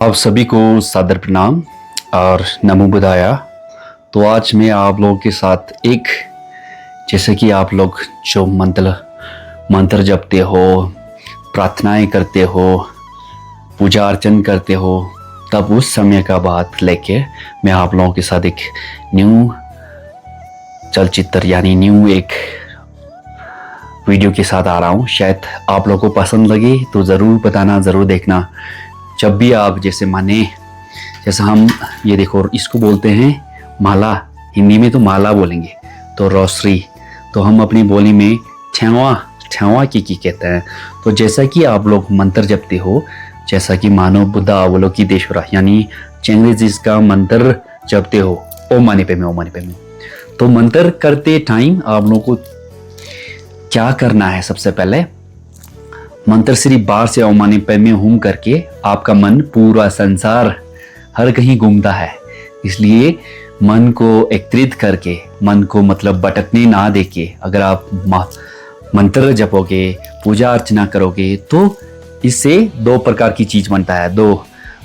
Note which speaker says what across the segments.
Speaker 1: आप सभी को सादर प्रणाम और नमो बुद्धाया। तो आज मैं आप लोगों के साथ एक जैसे कि आप लोग जो मंत्र जपते हो, प्रार्थनाएं करते हो, पूजा अर्चन करते हो, तब उस समय का बात लेके मैं आप लोगों के साथ एक न्यू चलचित्र यानी न्यू एक वीडियो के साथ आ रहा हूँ। शायद आप लोगों को पसंद लगे तो ज़रूर बताना, ज़रूर देखना। जब भी आप जैसे हम ये देखो, इसको बोलते हैं माला, हिंदी में तो माला बोलेंगे, तो रोसरी, तो हम अपनी बोली में छेवा की कहते हैं। तो जैसा कि आप लोग मंत्र जपते हो, जैसा कि मानो बुद्धा अवलोकितेश्वरा यानी चेंगेजिस का मंत्र जपते हो, ओम मानी पे में। तो मंत्र करते टाइम आप लोगों को क्या करना है? सबसे पहले मंत्र सिर्फ बाहर से ओम मानी पे में हुम करके आपका मन पूरा संसार हर कहीं घूमता है, इसलिए मन को एकत्रित करके, मन को मतलब भटकने ना देके अगर आप मंत्र जपोगे, पूजा अर्चना करोगे, तो इससे दो प्रकार की चीज बनता है।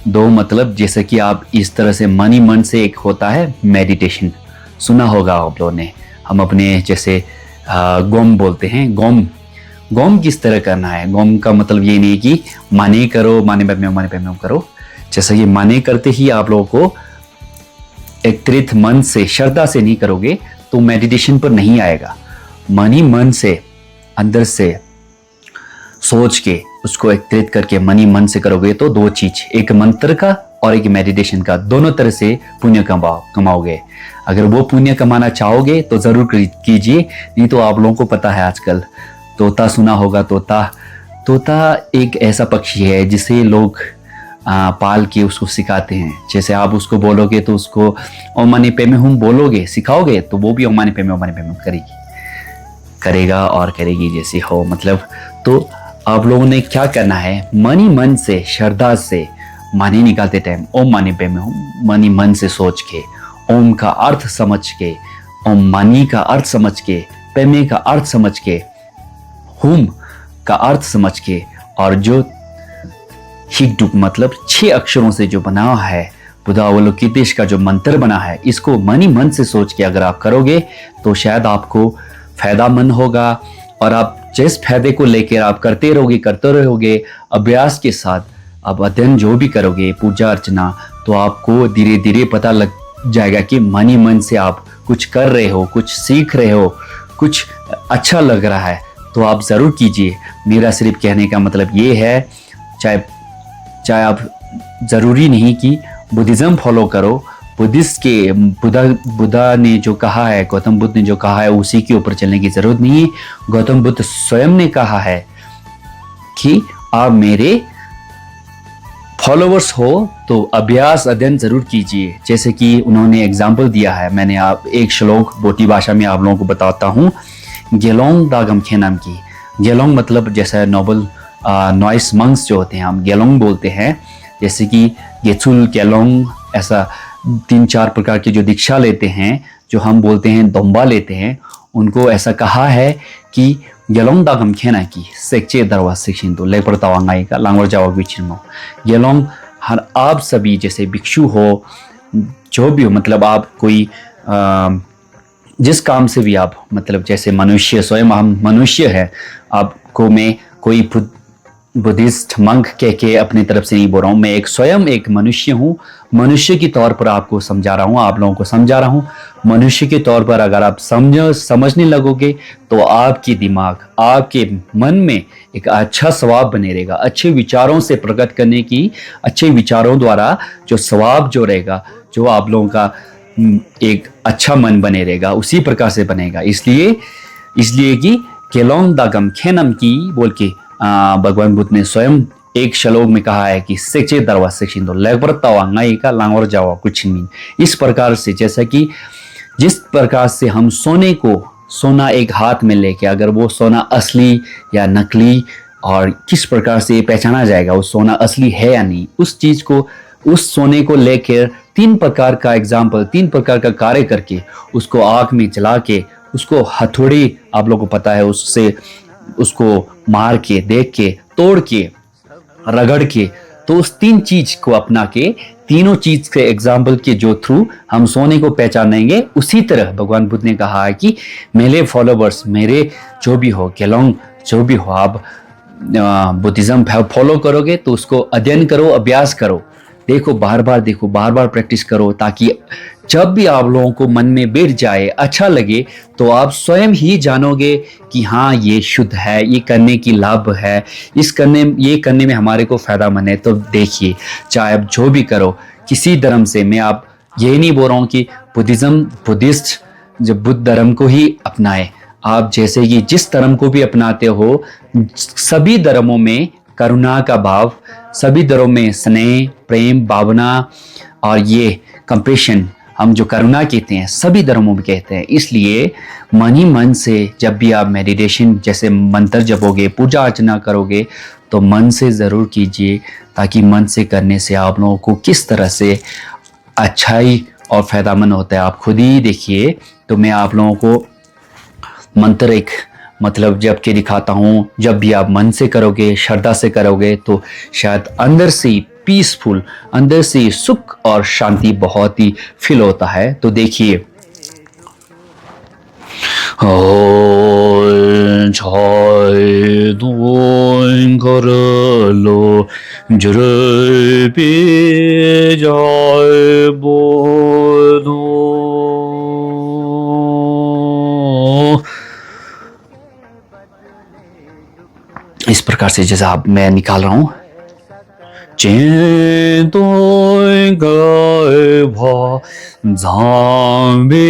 Speaker 1: दो मतलब जैसे कि आप इस तरह से मन ही मन से एक होता है मेडिटेशन, सुना होगा आप लोगों ने। हम अपने जैसे गोम बोलते हैं, गोम किस तरह करना है? गोम का मतलब ये नहीं कि माने करो, माने पे में करो। जैसे कि माने करते ही आप लोगों को एकत्रित मन से, श्रद्धा से नहीं करोगे तो मेडिटेशन पर नहीं आएगा। मन ही मन से अंदर से सोच के उसको एकत्रित करके मन ही मन से करोगे तो दो चीज, एक मंत्र का और एक मेडिटेशन का, दोनों तरह से पुण्य कमाओगे। अगर वो पुण्य कमाना चाहोगे तो जरूर कीजिए, नहीं तो आप लोगों को पता है आजकल तोता सुना होगा। तोता एक ऐसा पक्षी है जिसे लोग पाल के उसको सिखाते हैं। जैसे आप उसको बोलोगे तो उसको ओम मानी पे में हुम बोलोगे, सिखाओगे, तो वो भी ओम मानी पे में करेगा और करेगी जैसे हो। मतलब तो आप लोगों ने क्या करना है, मन ही मन से, श्रद्धा से मानी निकालते टाइम ओम मानी पे में हुम मन ही मन से सोच के, ओम का अर्थ समझ के, ओम मानी का अर्थ समझ के, पेमे का अर्थ समझ के, हुम का अर्थ समझ के, और जो हिकडुक मतलब 6 अक्षरों से जो बना है, बुद्धा अवलोकितेश का जो मंत्र बना है, इसको मन ही मन से सोच के अगर आप करोगे तो शायद आपको फायदा मंद होगा। और आप जिस फायदे को लेकर आप करते रहोगे अभ्यास के साथ, आप अध्ययन जो भी करोगे, पूजा अर्चना, तो आपको धीरे धीरे पता लग जाएगा कि मन ही मन से आप कुछ कर रहे हो, कुछ सीख रहे हो, कुछ अच्छा लग रहा है, तो आप ज़रूर कीजिए। मेरा सिर्फ कहने का मतलब ये है, चाहे आप ज़रूरी नहीं कि बुद्धिज़्म फॉलो करो, बुद्धा ने जो कहा है, गौतम बुद्ध ने जो कहा है, उसी के ऊपर चलने की ज़रूरत नहीं है। गौतम बुद्ध स्वयं ने कहा है कि आप मेरे फॉलोवर्स हो तो अभ्यास अध्ययन जरूर कीजिए। जैसे कि उन्होंने एग्जाम्पल दिया है, मैंने आप एक श्लोक बोटी भाषा में आप लोगों को बताता हूँ। गेलोंग दागम खेनाम की, गेलोंग मतलब जैसा नोबल नॉइस मंक्स जो होते हैं, हम गेलोंग बोलते हैं। जैसे कि गेचुल, गेलोंग, ऐसा 3-4 प्रकार की जो दीक्षा लेते हैं, जो हम बोलते हैं दोंबा लेते हैं, उनको ऐसा कहा है कि गेलोंग दागम खेना की सेक्चे दरवा सेक्शन तो ले पड़तावांगाई का लांगवर जावा विचिनो। गेलोंग हर आप सभी जैसे भिक्षु हो, जो भी हो, मतलब आप कोई जिस काम से भी आप, मतलब जैसे मनुष्य, स्वयं हम मनुष्य है, आपको मैं कोई बुद्धिस्ट मंक कह के अपनी तरफ से नहीं बोल रहा हूँ, मैं स्वयं एक मनुष्य हूँ। मनुष्य के तौर पर आपको समझा रहा हूँ, आप लोगों को समझा रहा हूँ। मनुष्य के तौर पर अगर आप समझने लगोगे तो आपकी दिमाग, आपके मन में एक अच्छा स्वभाव बने रहेगा। अच्छे विचारों से प्रकट करने की, अच्छे विचारों द्वारा जो स्वभाव जो रहेगा, जो आप लोगों का एक अच्छा मन बने रहेगा, उसी प्रकार से बनेगा। इसलिए कि केलोंग दागम खेनम की बोल के भगवान बुद्ध ने स्वयं एक श्लोक में कहा है कि सेचे दरवा सेक्शन दो लेबरतावांगाई का लांगवर जावा कुछ नहीं। इस प्रकार से, जैसा कि जिस प्रकार से हम सोना एक हाथ में लेके, अगर वो सोना असली या नकली, और किस प्रकार से पहचाना जाएगा वो सोना असली है या नहीं, उस चीज को, उस सोने को लेकर 3 प्रकार का एग्जाम्पल, 3 प्रकार का कार्य करके, उसको आग में जला के, उसको हथौड़ी, आप लोगों को पता है, उससे उसको मार के, देख के, तोड़ के, रगड़ के, तो उस तीन चीज को अपना के, तीनों चीज के एग्जाम्पल के जो थ्रू हम सोने को पहचानेंगे, उसी तरह भगवान बुद्ध ने कहा है कि मेरे फॉलोवर्स, मेरे जो भी हो, गेलोंग जो भी हो, आप बुद्धिज्म फॉलो करोगे तो उसको अध्ययन करो, अभ्यास करो, देखो, बार बार देखो, बार बार प्रैक्टिस करो, ताकि जब भी आप लोगों को मन में बैठ जाए, अच्छा लगे, तो आप स्वयं ही जानोगे कि हाँ ये शुद्ध है, ये करने की लाभ है, ये करने में हमारे को फायदा मंद है। तो देखिए, चाहे आप जो भी करो, किसी धर्म से, मैं आप ये नहीं बोल रहा हूँ कि बुद्धिस्ट जब बुद्ध धर्म को ही अपनाए, आप जैसे कि जिस धर्म को भी अपनाते हो, सभी धर्मों में करुणा का भाव, सभी धर्मों में स्नेह, प्रेम, भावना और ये कंपैशन, हम जो करुणा कहते हैं, सभी धर्मों में कहते हैं। इसलिए मन ही मन से जब भी आप मेडिटेशन जैसे मंत्र जपोगे, पूजा अर्चना करोगे, तो मन से ज़रूर कीजिए, ताकि मन से करने से आप लोगों को किस तरह से अच्छाई और फायदामंद होता है आप खुद ही देखिए। तो मैं आप लोगों को मंत्र एक मतलब जब के दिखाता हूँ, जब भी आप मन से करोगे, श्रद्धा से करोगे, तो शायद अंदर से पीसफुल, अंदर से सुख और शांति बहुत ही फील होता है। तो देखिए, कर लो जरे पे जाए बोलो, इस प्रकार से जैसा आप मैं निकाल रहा हूं, चें तो गए भा झांबे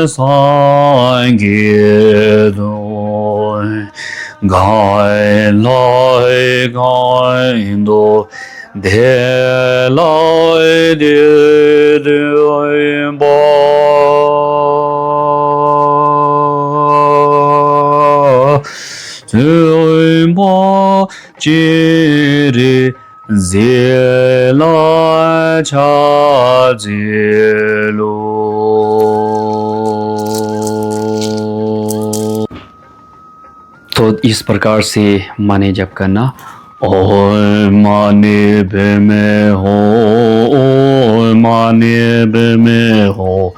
Speaker 1: सांगे दो गाय लाए गाय दो धे लाए दे बा चिरे जेला छा जेलो। तो इस प्रकार से माने जप करना, ओ माने बे में हो, ओ माने बे में हो,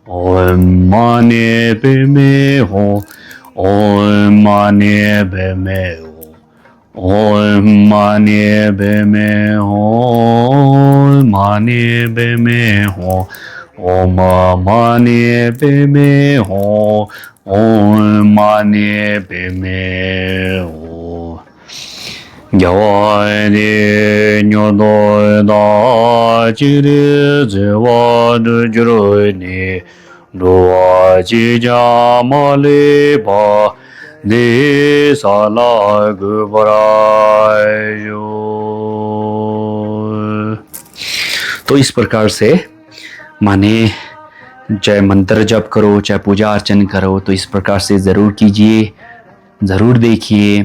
Speaker 1: ओ माने बे में हो, ओ माने बे में हो, ओ माने बे में हो, माने बे में हो, ओ माने बे में हो, ओ माने बे में हो। याय ने न्योदो दा चिरे जेवाद जुरोय ने दोआ चिजा माले बा दे साला गुबरायो। तो इस प्रकार से माने चाहे मंत्र जप करो, चाहे पूजा अर्चन करो, तो इस प्रकार से ज़रूर कीजिए, ज़रूर देखिए।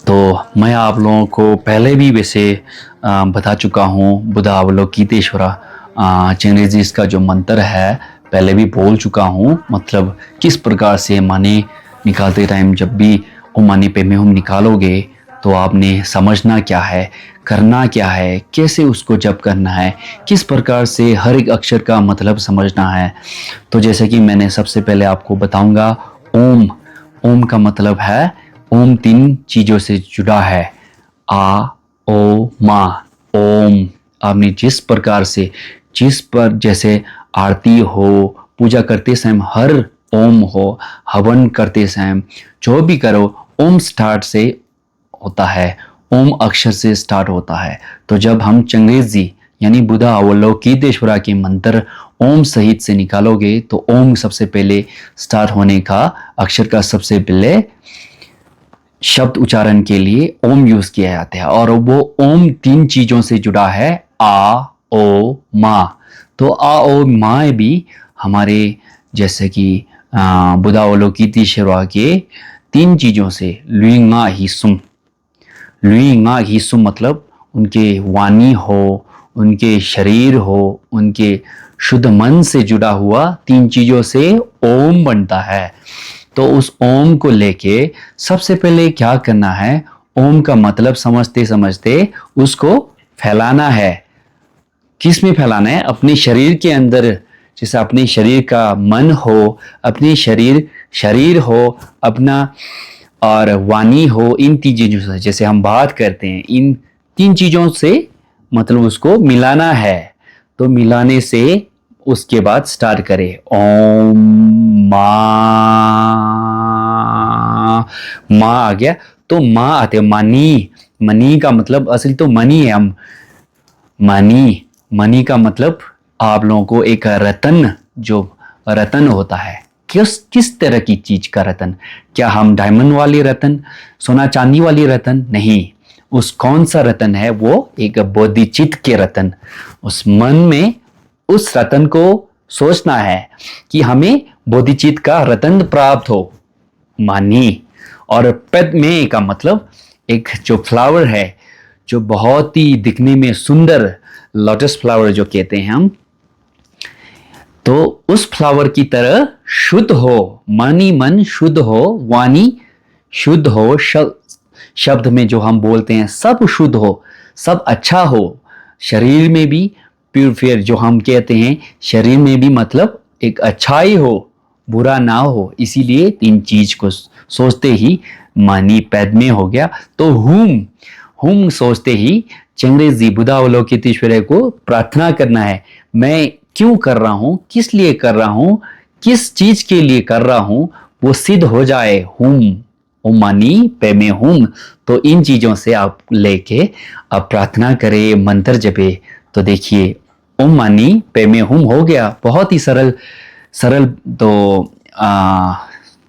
Speaker 1: तो मैं आप लोगों को पहले भी वैसे बता चुका हूँ, बुधा अवलोकितेश्वरा चंद्रजी इसका जो मंत्र है पहले भी बोल चुका हूँ। मतलब किस प्रकार से माने निकालते टाइम जब भी ओ माने पे में हम निकालोगे, तो आपने समझना क्या है, करना क्या है, कैसे उसको जप करना है, किस प्रकार से हर एक अक्षर का मतलब समझना है। तो जैसे कि मैंने सबसे पहले आपको बताऊंगा, ओम। ओम का मतलब है, ओम तीन चीज़ों से जुड़ा है, आ, ओ, मा। ओम आपने जिस प्रकार से, जिस पर जैसे आरती हो, पूजा करते समय हर ओम हो, हवन करते समय जो भी करो, ओम स्टार्ट से होता है, ओम अक्षर से स्टार्ट होता है। तो जब हम चंगेजी यानी बुधा अवलोकितेश्वरा के मंत्र ओम सहित से निकालोगे, तो ओम सबसे पहले स्टार्ट होने का अक्षर का सबसे पहले शब्द उच्चारण के लिए ओम यूज किया जाता है, और वो ओम तीन चीजों से जुड़ा है, आ, ओ, मा। तो आ, ओ, मा भी हमारे जैसे कि बुधा अवलोकितेश्वरा के तीन चीजों से, लुइंगा हिसुम। लुइंगा हिसुम मतलब उनके वाणी हो, उनके शरीर हो, उनके शुद्ध मन से जुड़ा हुआ तीन चीजों से ओम बनता है। तो उस ओम को लेके सबसे पहले क्या करना है, ओम का मतलब समझते समझते उसको फैलाना है। किस में फैलाना है? अपने शरीर के अंदर। जैसे अपने शरीर का मन हो, अपने शरीर हो अपना, और वाणी हो, इन तीन चीजों से जैसे हम बात करते हैं, इन तीन चीजों से मतलब उसको मिलाना है। तो मिलाने से उसके बाद स्टार्ट करें, ओम मा। मा आ गया तो मा आते मनी। मनी का मतलब असल तो मनी है। हम मनी, मनी का मतलब आप लोगों को एक रतन, जो रतन होता है, किस तरह की चीज का रतन? क्या हम डायमंड वाली रतन, सोना चांदी वाली रतन? नहीं। उस कौन सा रतन है? वो एक बोधिचित्त के रतन। उस मन में उस रतन को सोचना है कि हमें बोधिचित्त का रतन प्राप्त हो, मानी। और पद्मे का मतलब एक जो फ्लावर है, जो बहुत ही दिखने में सुंदर, लोटस फ्लावर जो कहते हैं हम, तो उस फ्लावर की तरह शुद्ध हो, मनी मन शुद्ध हो, वाणी शुद्ध हो, शब्द में जो हम बोलते हैं सब शुद्ध हो, सब अच्छा हो, शरीर में भी प्योर, जो हम कहते हैं शरीर में भी मतलब एक अच्छाई हो, बुरा ना हो। इसीलिए तीन चीज को सोचते ही मानी पैद में हो गया। तो हुम सोचते ही चंग्रेज जी बुधा अवलोकितेश्वर को प्रार्थना करना है। मैं क्यों कर रहा हूं, किस लिए कर रहा हूं, किस चीज के लिए कर रहा हूं, वो सिद्ध हो जाए। ओम मानी पे में हुम। तो इन चीजों से आप लेके आप प्रार्थना करें, मंत्र जपे, तो देखिए ओम मानी पे में हुम हो गया। बहुत ही सरल सरल। तो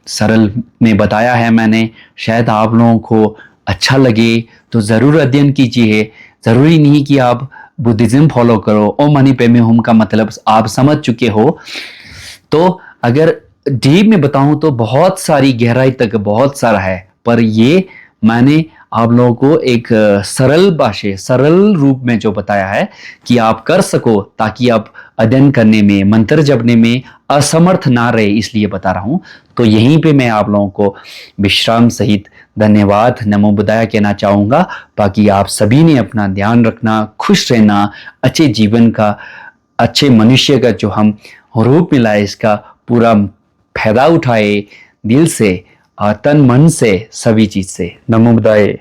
Speaker 1: सरल में बताया है मैंने, शायद आप लोगों को अच्छा लगे तो ज़रूर अध्ययन कीजिए। ज़रूरी नहीं कि आप बुद्धिज्म फॉलो करो। ओम मनी पे में हुम का मतलब आप समझ चुके हो। तो अगर डीप में बताऊं तो बहुत सारी गहराई तक बहुत सारा है, पर ये मैंने आप लोगों को एक सरल भाषा, सरल रूप में जो बताया है कि आप कर सको, ताकि आप अध्ययन करने में, मंत्र जपने में असमर्थ ना रहे, इसलिए बता रहा हूं। तो यहीं पे मैं आप लोगों को विश्राम सहित धन्यवाद, नमो बुद्धाय कहना चाहूंगा। बाकी आप सभी ने अपना ध्यान रखना, खुश रहना, अच्छे जीवन का, अच्छे मनुष्य का जो हम रूप मिला है, इसका पूरा फायदा उठाए दिल से और तन मन से, सभी चीज से। नमो बुद्धाय।